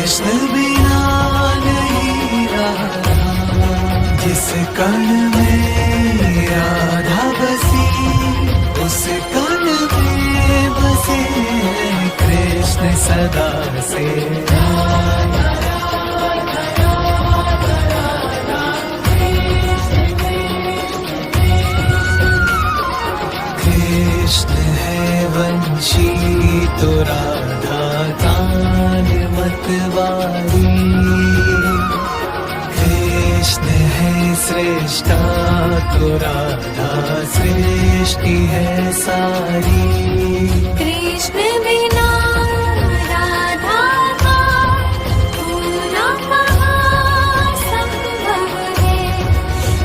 कृष्ण बिना नहीं राधा, जिस कण में राधा बसी उस कण में बसे कृष्ण सदा से। कृष्ण है वंशी तो राधा तान मतवारी, कृष्ण है श्रेष्ठा तो राधा सृष्टि है सारी। कृष्ण बिना राधा का पूरा कहाँ संभव है।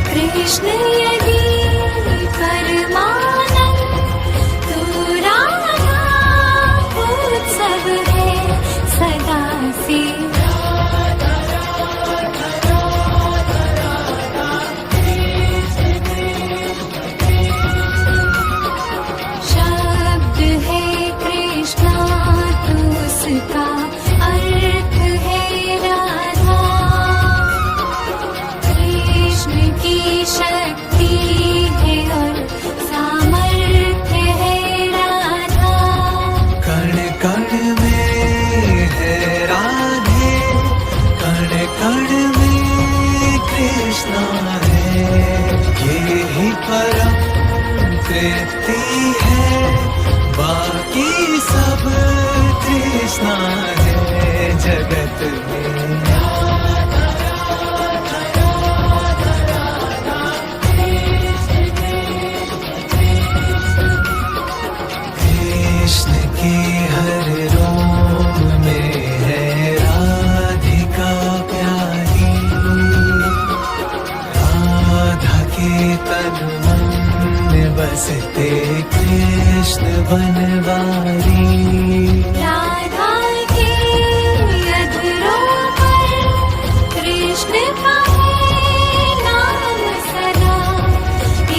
कृष्ण यदि परमानंद तो राधा उत्सव है सदा से। शब्द है कृष्णा तो उसका अर्थ है राधा। कृष्ण की शक्ति है और सामर्थ्य है राधा। कण कण में है राधे, कण कण में कृष्णा है, ये ही परम तृप्ति है, बाकी सब कृष्णा है जगत में। कृष्ण के हर रोम में है राधिका प्यारी, राधा के तन मन में बसते कृष्ण बनवारी। राधा के अधरों पर कृष्ण का है नाम सदा।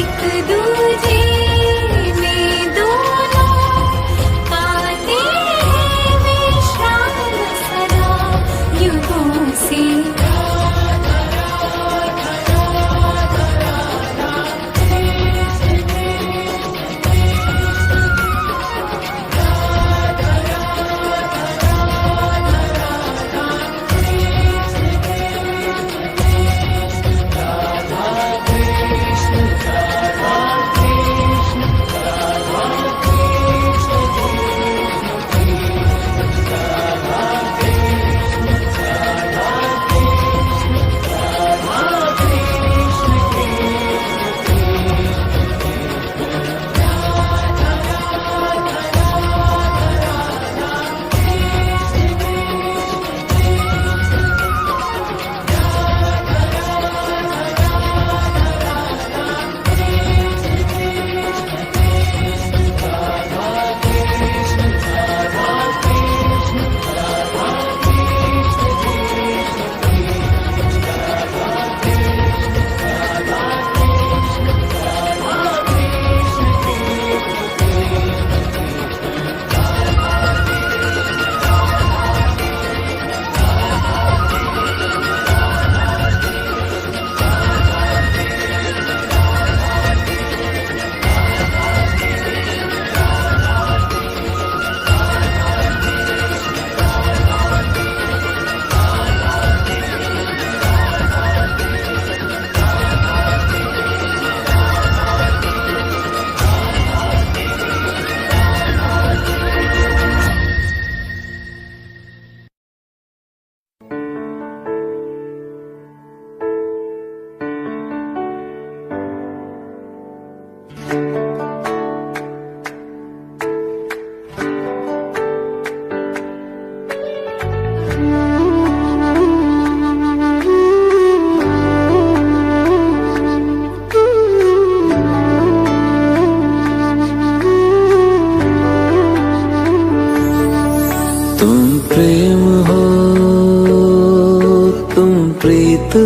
एक दूजे में दोनों पाते हैं विश्राम सदा युगों से।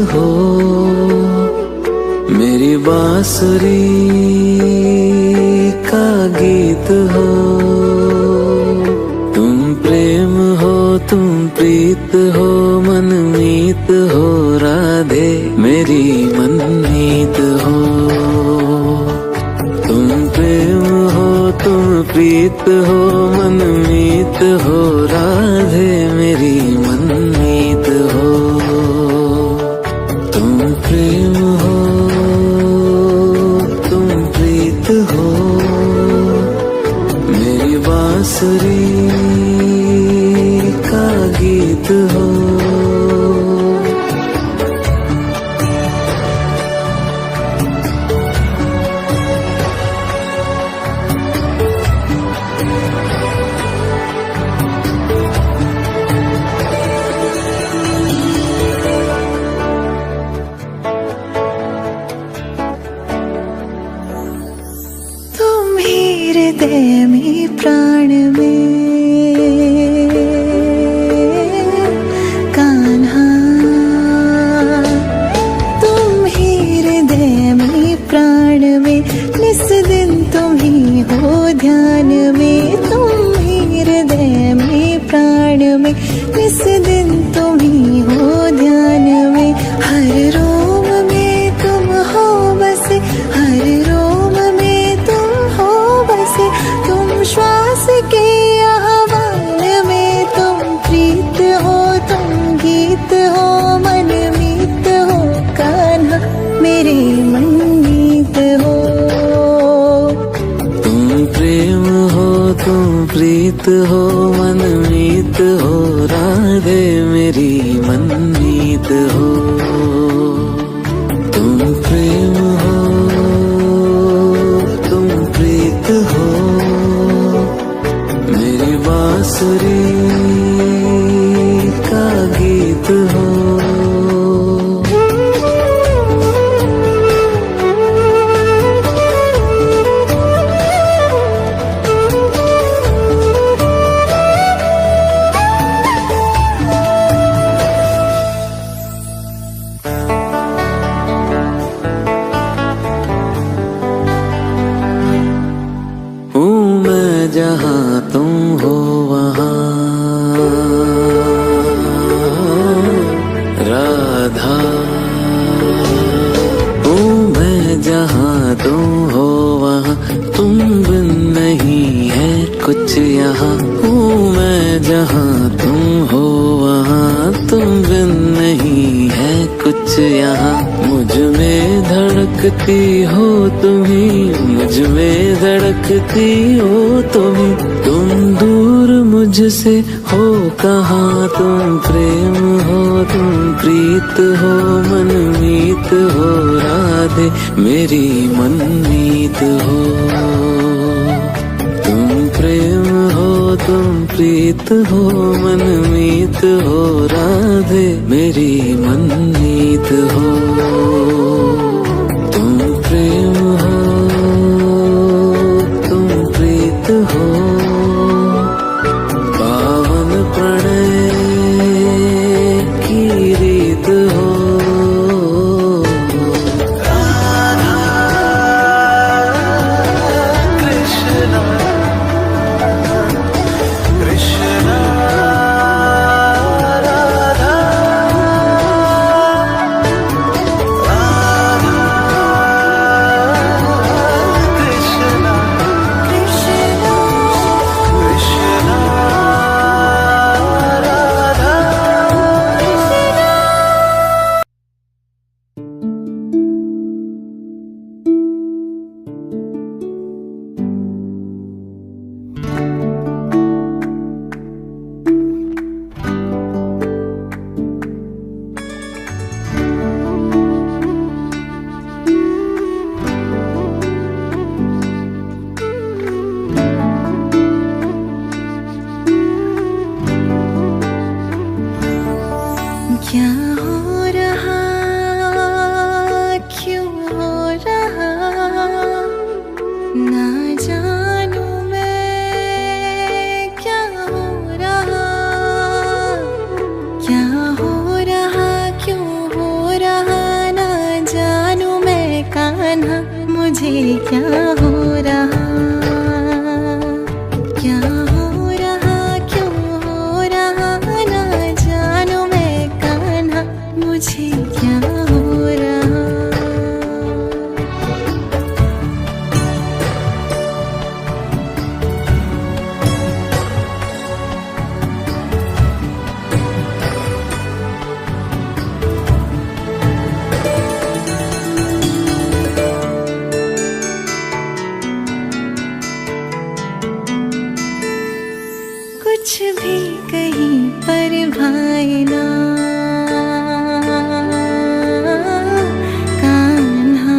हो मेरी बांसुरी का गीत हो। तुम प्रेम हो, तुम प्रिय प्रीत हो मनमीत हो राधे मेरी मनमीत हो। तुम प्रेम हो तुम प्रीत हो मनमीत हो राधे मेरी मनमीत हो। तुम प्रेम हो तुम प्रीत हो मेरी बांसुरी का गीत हो। हृदय में प्राण में कान्हा, तुम ही हृदय में प्राण में निस दिन तुम ही हो ध्यान में। तुम ही हृदय में प्राण में निस दिन तुम ही हो ध्यान में। हर रोम में तुम हो बसे हर रोम में तुम हो बसे। तुम श्वास के आह्वान में तुम प्रीत हो तुम गीत हो मनमीत हो कान्हा मेरे मनमीत हो। तुम प्रेम हो तुम प्रीत हो मनमीत हो राधे मेरी मनमीत हो। तुम प्रेम हो तुम प्रीत हो मेरी बांसुरी का गीत हो। जहाँ तुम हो वहाँ राधा हूँ मैं। जहाँ तुम हो वहाँ तुम बिन नहीं है कुछ यहाँ। हूँ मैं जहाँ तुम हो वहाँ तुम बिन नहीं है कुछ यहाँ। मुझ में धड़कती हो तुम्ही मुझ में धड़कती हो तुम्ही। तुम दूर मुझसे हो कहाँ तुम प्रेम हो तुम प्रीत हो मनमीत हो राधे मेरी मनमीत हो। तुम प्रेम हो तुम प्रीत हो मनमीत हो राधे मेरी मनमीत हो। तुम प्रेम हो तुम प्रीत हो पावन प्रणय की रीत हो। क्या हो रहा क्यों हो रहा ना जानू मैं। क्या हो रहा क्यों हो रहा ना जानू मैं कान्हा मुझे क्या हो रहा। क्या हो रहा क्यों हो रहा ना जानू भाई ना कान्हा,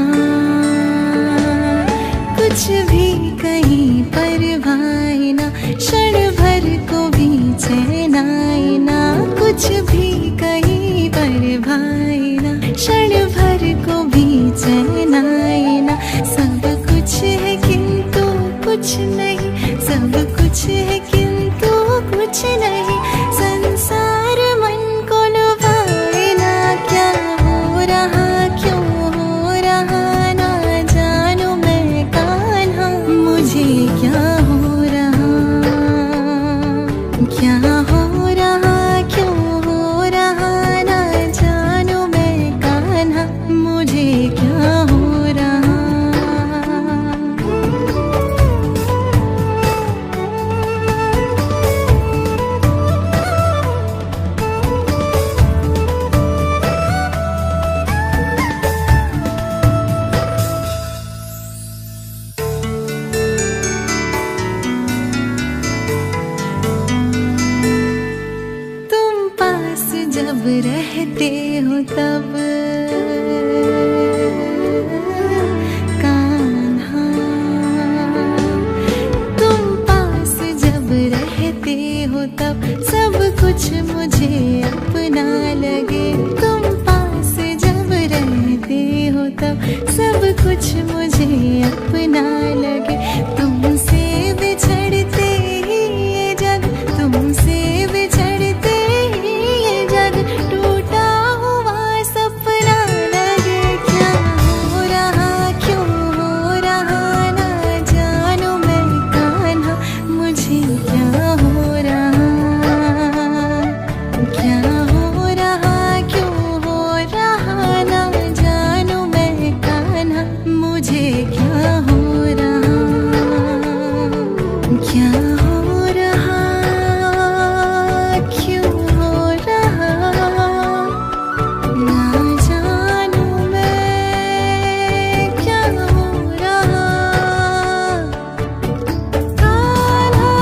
कुछ भी कहीं पर भाई ना, क्षण भर को भी चैन आए ना, कुछ भी कहीं पर भाई ना, क्षण भर को भी चैन आए ना। सब कुछ है किंतु कुछ नहीं, सब कुछ है किंतु कुछ नहीं, संसार मन को लुभाए ना। क्या हो रहा क्यों हो रहा ना जानू मैं कान्हा, मुझे क्या हो रहा, क्या हो रहा क्यों हो रहा ना जानू मैं कान्हा, मुझे क्या हो रहा। तुम पास जब रहते हो तब कान्हा, तुम पास जब रहते हो तब सब कुछ मुझे अपना लगे। तुम पास जब रहते हो तब सब कुछ मुझे अपना लगे। तुमसे बिछड़ते ही ये जग, तुमसे बिछड़ते ही ये जग टूटा हुआ सपना लगे। क्या हो रहा क्यों हो रहा ना जानू मैं कान्हा, मुझे क्या हो रहा, क्या हो रहा क्यों हो रहा ना जानू मैं कान्हा, मुझे क्या हो रहा, क्या हो रहा क्यों हो रहा ना जानू मैं क्या हो रहा। कान्हा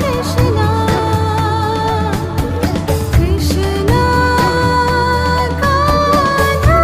कृष्णा, कृष्णा कान्हा,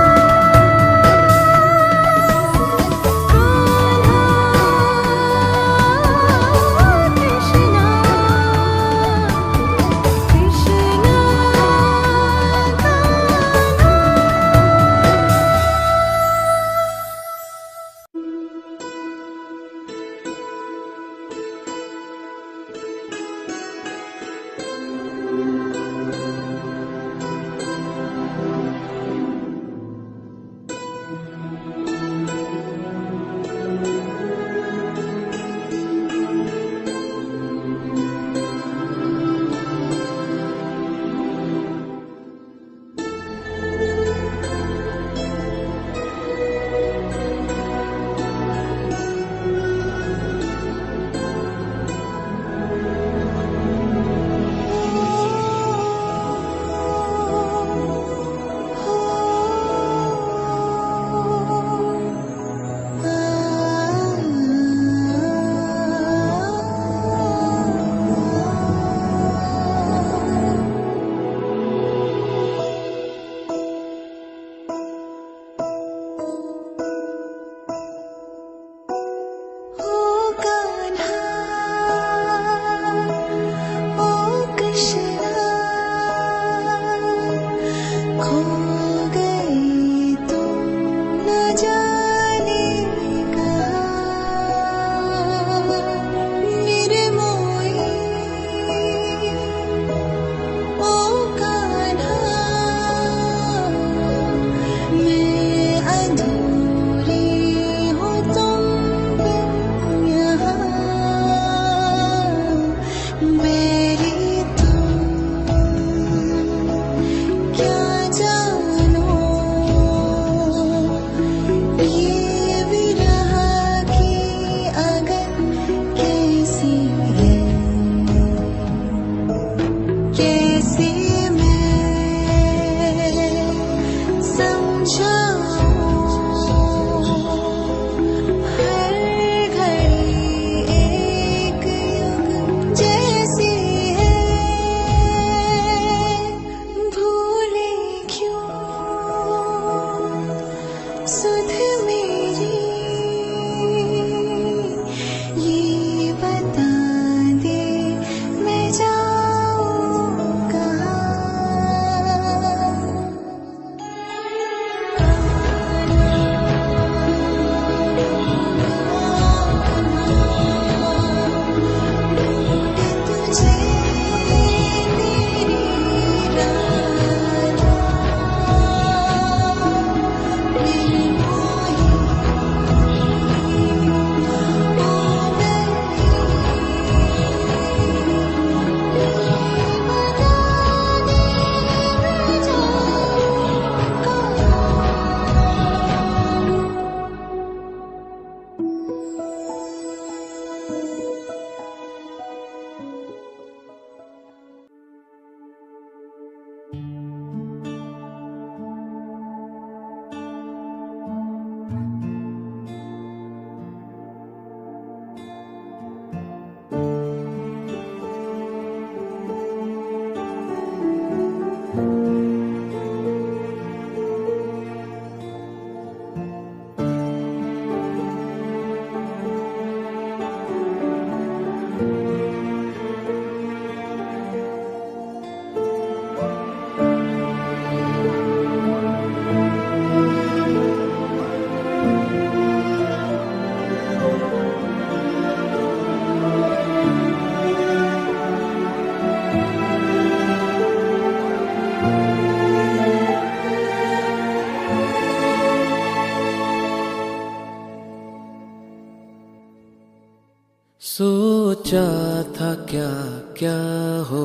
सोचा था क्या क्या हो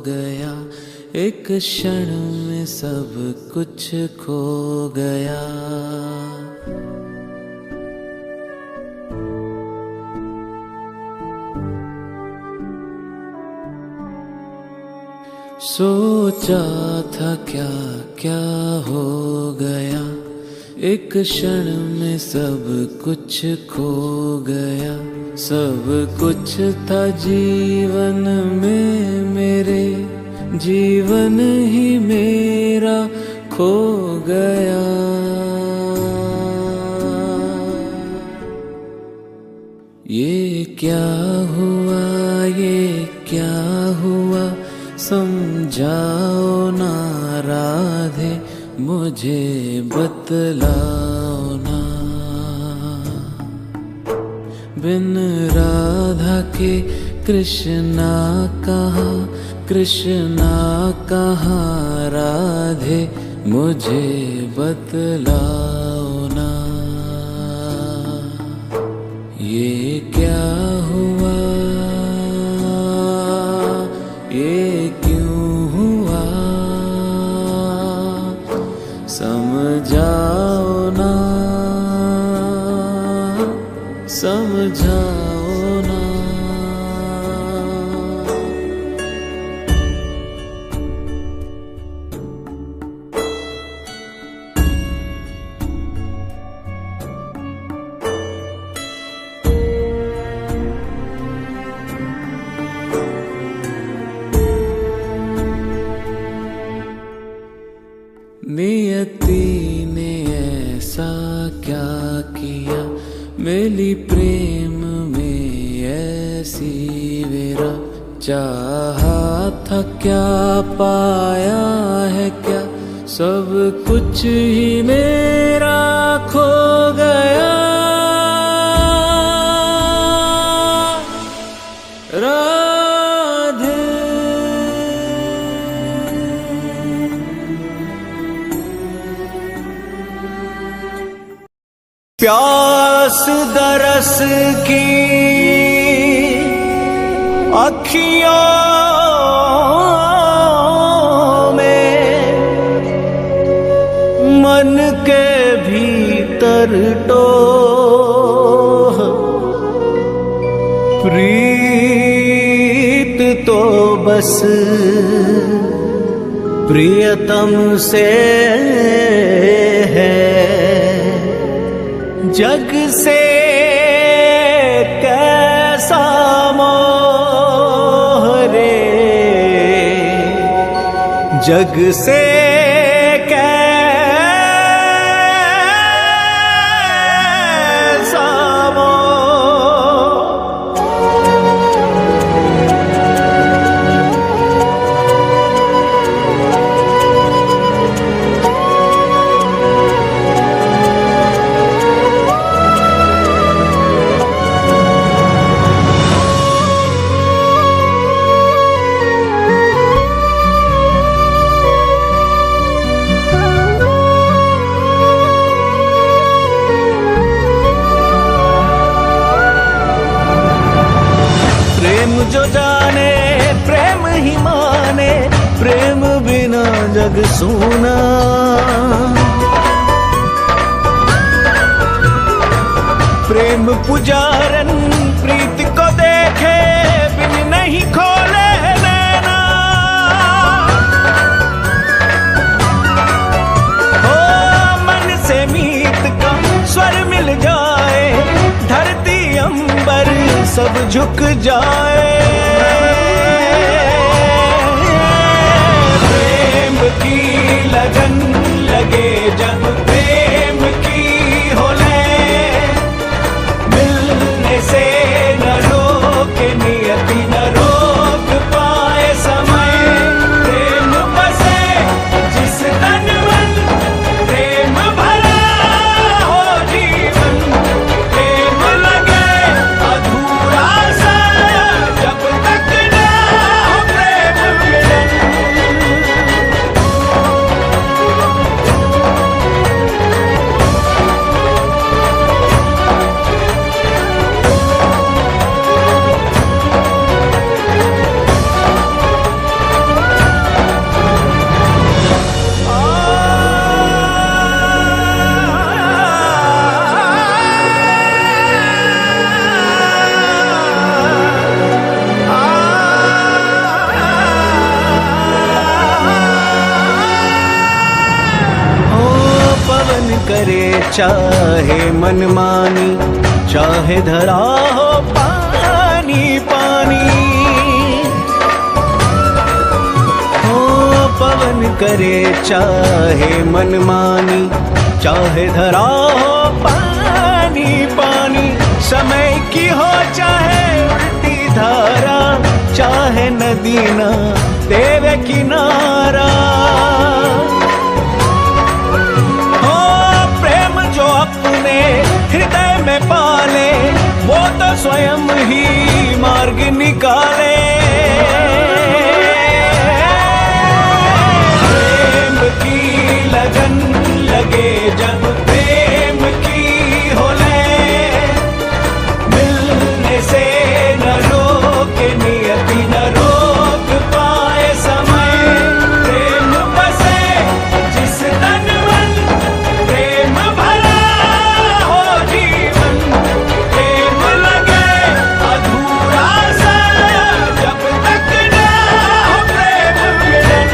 गया, एक क्षण में सब कुछ खो गया। सोचा था क्या क्या हो गया, एक क्षण में सब कुछ खो गया। सब कुछ था जीवन में मेरे, जीवन ही मेरा खो गया। ये क्या हुआ, ये क्या हुआ, समझाओ ना राधे, मुझे बतलाओ ना। बिन राधा के कृष्णा कहाँ, कृष्णा कहाँ राधे, मुझे बतलाओ ना। ये क्या हुआ, ये क्यों हुआ, समझाओ ना, समझाओ ना। नियति ने ऐसा क्या किया, मिली प्रेम में ऐसी वेरा। चाहा था क्या, पाया है क्या, सब कुछ ही मेरा खो गया। राधे प्यास दरस की अखियों में, मन के भीतर टोह, प्रीत तो बस प्रियतम से है, जग से कैसा मोह रे, जग से कैसा मोह। जो जाने प्रेम ही माने, प्रेम बिना जग सूना। प्रेम पुजारन प्रीत को देखे बिन नहीं खोले नैना। हो मन से मीत का स्वर मिल जाए, धरती अंबर सब झुक जाए। प्रेम की लगन लगे जब प्रेम की हो ले, मिलने से न रोके नियति न रोक पाए समय। प्रेम बसे जिस तन मन, प्रेम भरा हो जीवन। प्रेम लगे अधूरा सा जब तक चाहे मनमानी, चाहे धरा हो पानी पानी। हो पवन करे चाहे मनमानी, चाहे धरा हो पानी पानी। समय की हो चाहे उल्टी धारा, चाहे नदी ना देवे किनारा। हो प्रेम जो अपने हृदय में पाले, वो तो स्वयं ही मार्ग निकाले। प्रेम की लगन लगे जब प्रेम की हो ले, मिलने से न रोके नियति, न रोक पाए समय। प्रेम बसे जिस तन मन, प्रेम भरा हो जीवन। प्रेम लगे अधूरा सा जब तक ना हो प्रेम मिलन।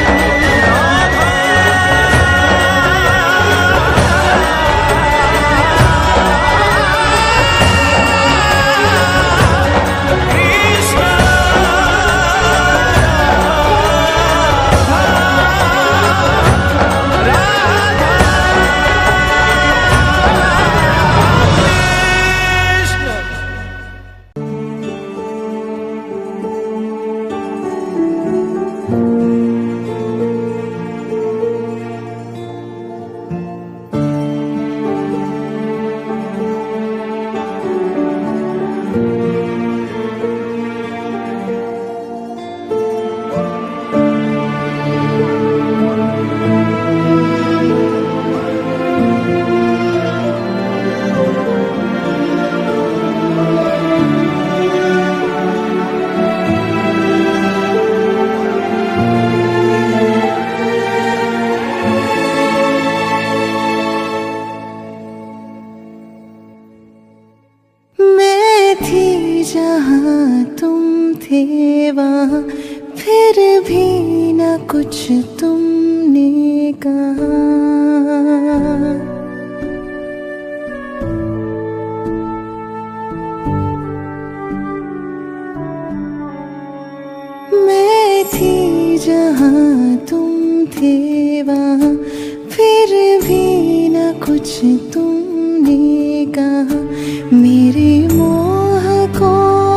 मैं थी जहाँ तुम थे वहाँ, फिर भी न कुछ तुमने कहा। मैं थी जहाँ तुम थे वहाँ, फिर भी न कुछ तुमने कहा। मेरे मोह को,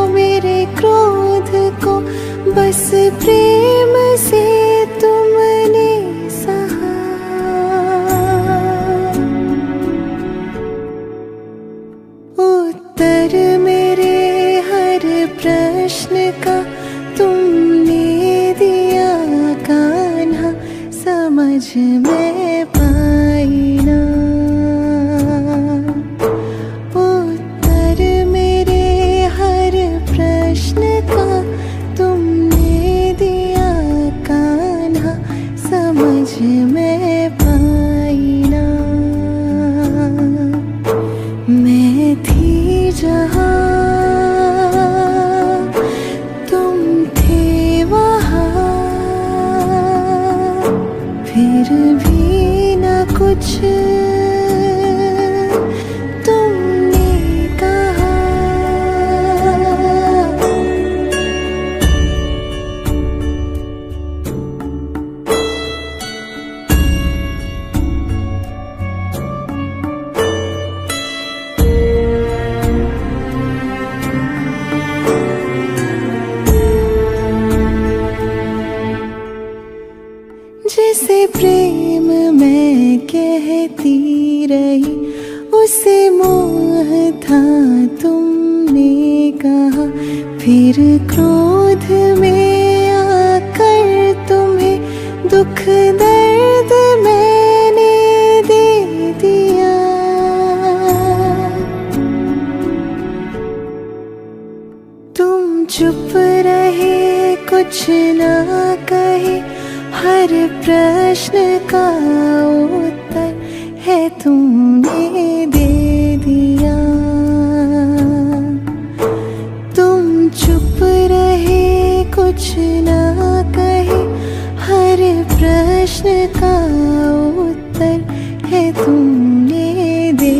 मेरे क्रोध को, बस प्रेम से तुमने सहा। उत्तर मेरे हर प्रश्न का तुमने दिया कान्हा, समझ में पाई ना। उत्तर मेरे हर प्रश्न का तुमने दिया कान्हा, समझ में पाई ना। मैं थी जहाँ तुम थे वहाँ, फिर भी न कुछ तुमने कहा। जिसे प्रेम मैं कहती रही, उसे मोह था तुमने कहा। फिर क्रोध में आकर तुम्हें दुख दर्द मैंने दे दिया। तुम चुप रहे, कुछ ना कहे, हर प्रश्न का उत्तर है तुमने दे दिया। तुम चुप रहे, कुछ ना कहे, हर प्रश्न का उत्तर है तुमने दे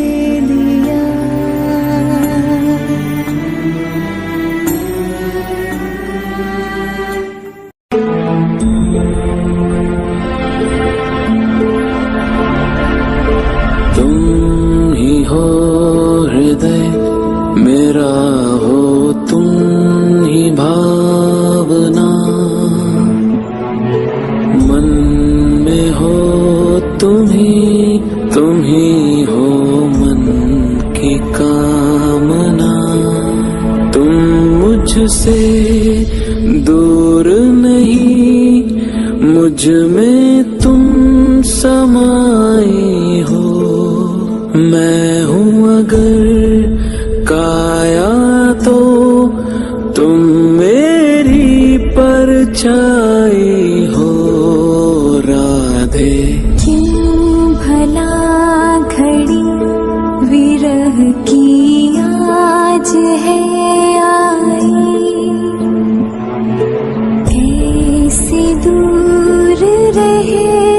मन में हो तुम ही हो मन की कामना। तुम मुझसे दूर नहीं, मुझ में तुम समाए हो। मैं हूँ अगर काया तो तुम मेरी परछाई हो राधे। क्यों भला घड़ी विरह की आज है आई, कैसे दूर रह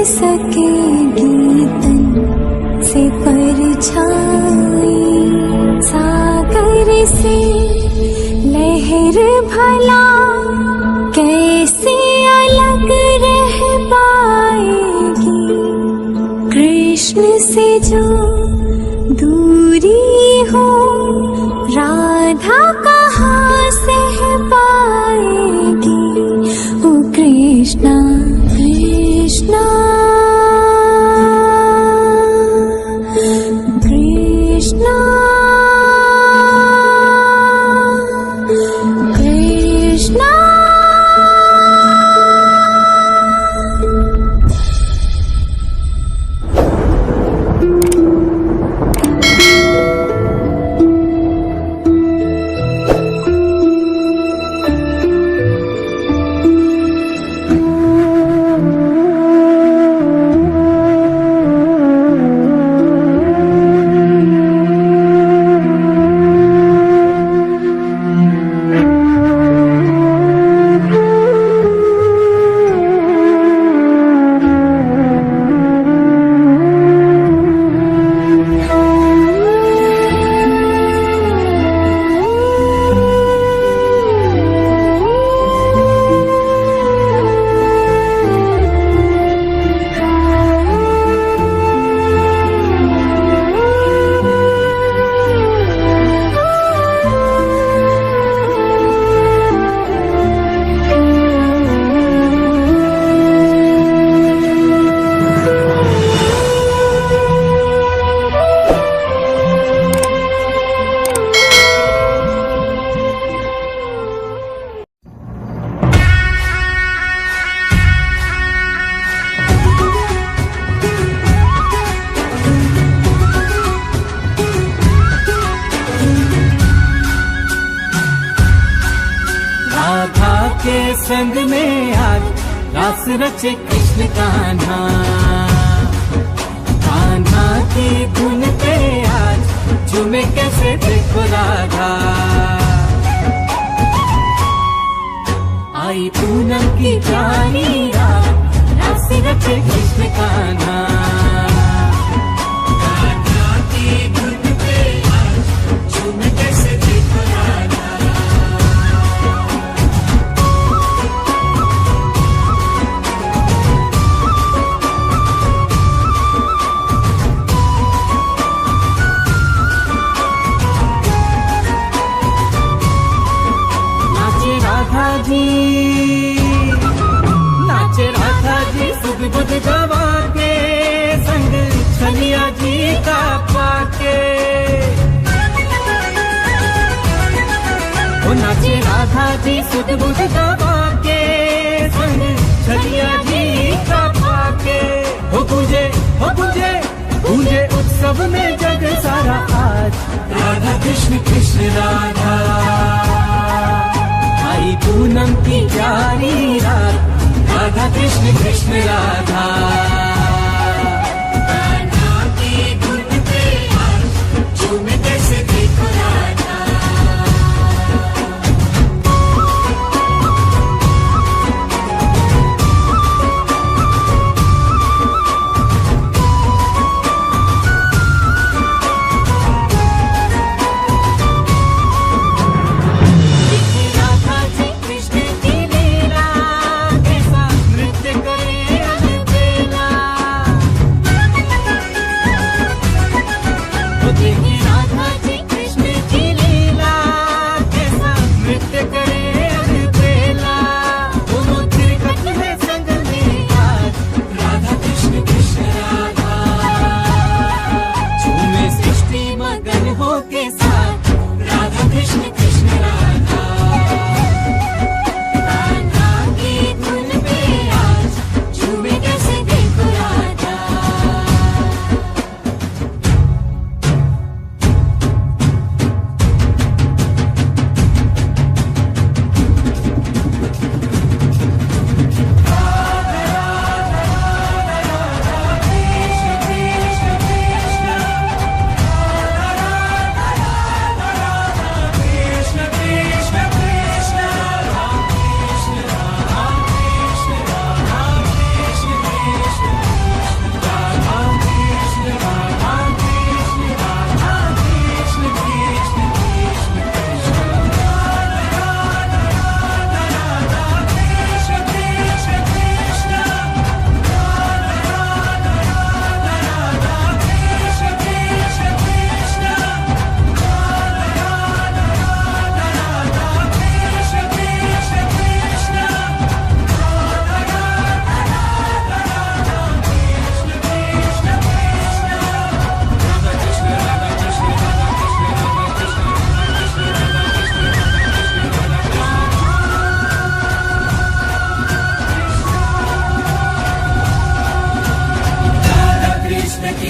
सकेगी तन से परछाई। सागर से लहर भला कैसे अलग रह पाएगी, कृष्ण से जो दूरी हो राधा कहाँ सह पाएगी। ओ कृष्णा कृष्णा कृष्णा कृष्णा। के संग में आज रास रचे कृष्ण कान्हा। कान्हा की धुन पे आज झूमे कैसे देखो राधा। आई पूनम की प्यारी रात रास रचे कृष्ण कान्हा। कान्हा की धुन पे आज झूमे कैसे देखो राधा। नाचे राधा जी सुध बुध गवा के संग छलिया जी का पाके। ओ नाचे राधा जी सुध बुध गवा के संग छलिया जी का पाके। हो पूजे पूजे उत्सव में जग सारा आज राधा कृष्ण कृष्ण राधा। आई पूनम की प्यारी रात राधा कृष्ण कृष्ण राधा। कान्हा की धुन पे आज झूमे कैसे देखो राधा।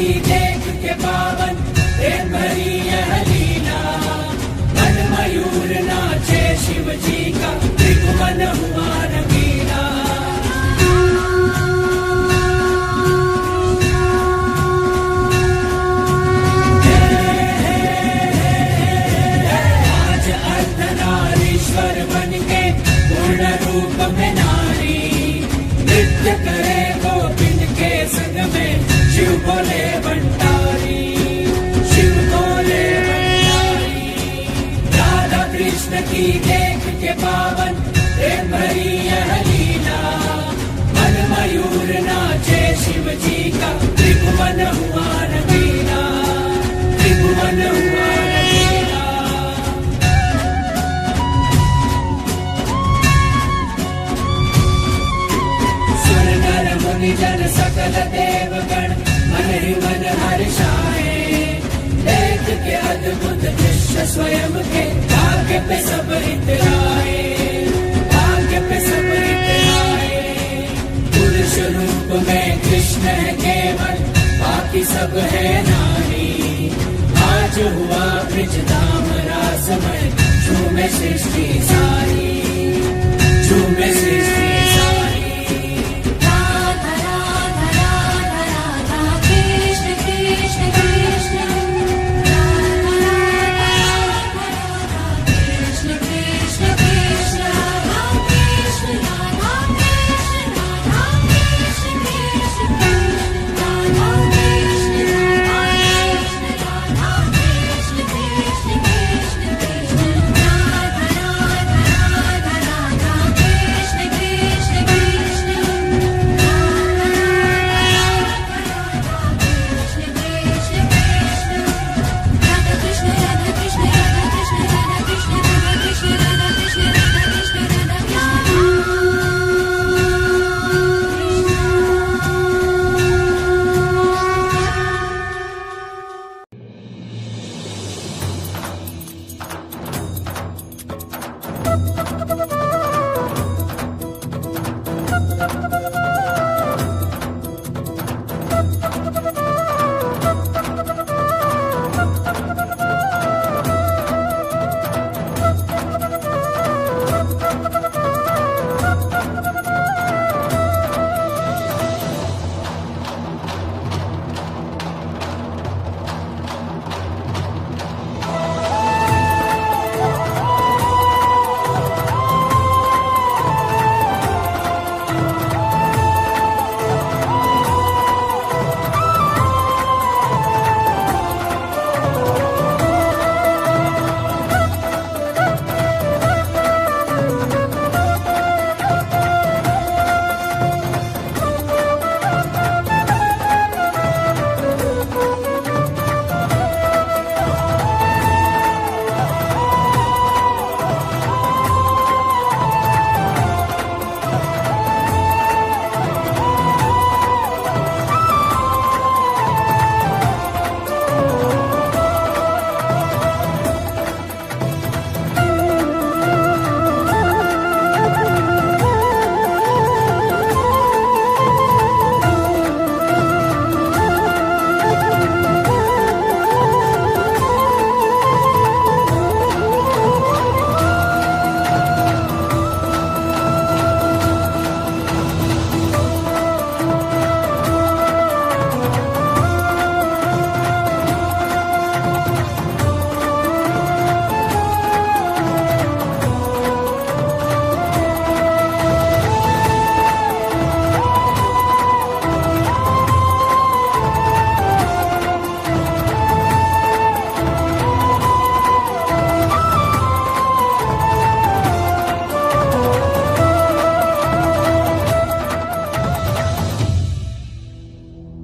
की देख के पावन प्रेम भरी यह लीला, मन मयूर नाचे शिव जी का त्रिभुवन हुआ रंगीला। आज अर्धनारीश्वर बन के पूर्ण रूप में नारी नृत्य करे गोपिन के संग में, शिव बोले भंडारी, शिव बोले भंडारी। राधा कृष्ण की देख के पावन प्रेम भरी यह लीला, मन मयूर नाचे शिव जी का त्रिभुवन हुआ रंगीला, त्रिभुवन हुआ रंगीला। सुर नर मुनि जन सकल देवगण मन ही मन हर्षाए, देख के अद्भुत दृश्य स्वयं के भाग्य पे सब इतराए, भाग्य पे सब इतराए। पुरुष रूप में कृष्ण है केवल, बाकी सब है नारी। आज हुआ ब्रज धाम रासमय, झूमे सृष्टि सारी।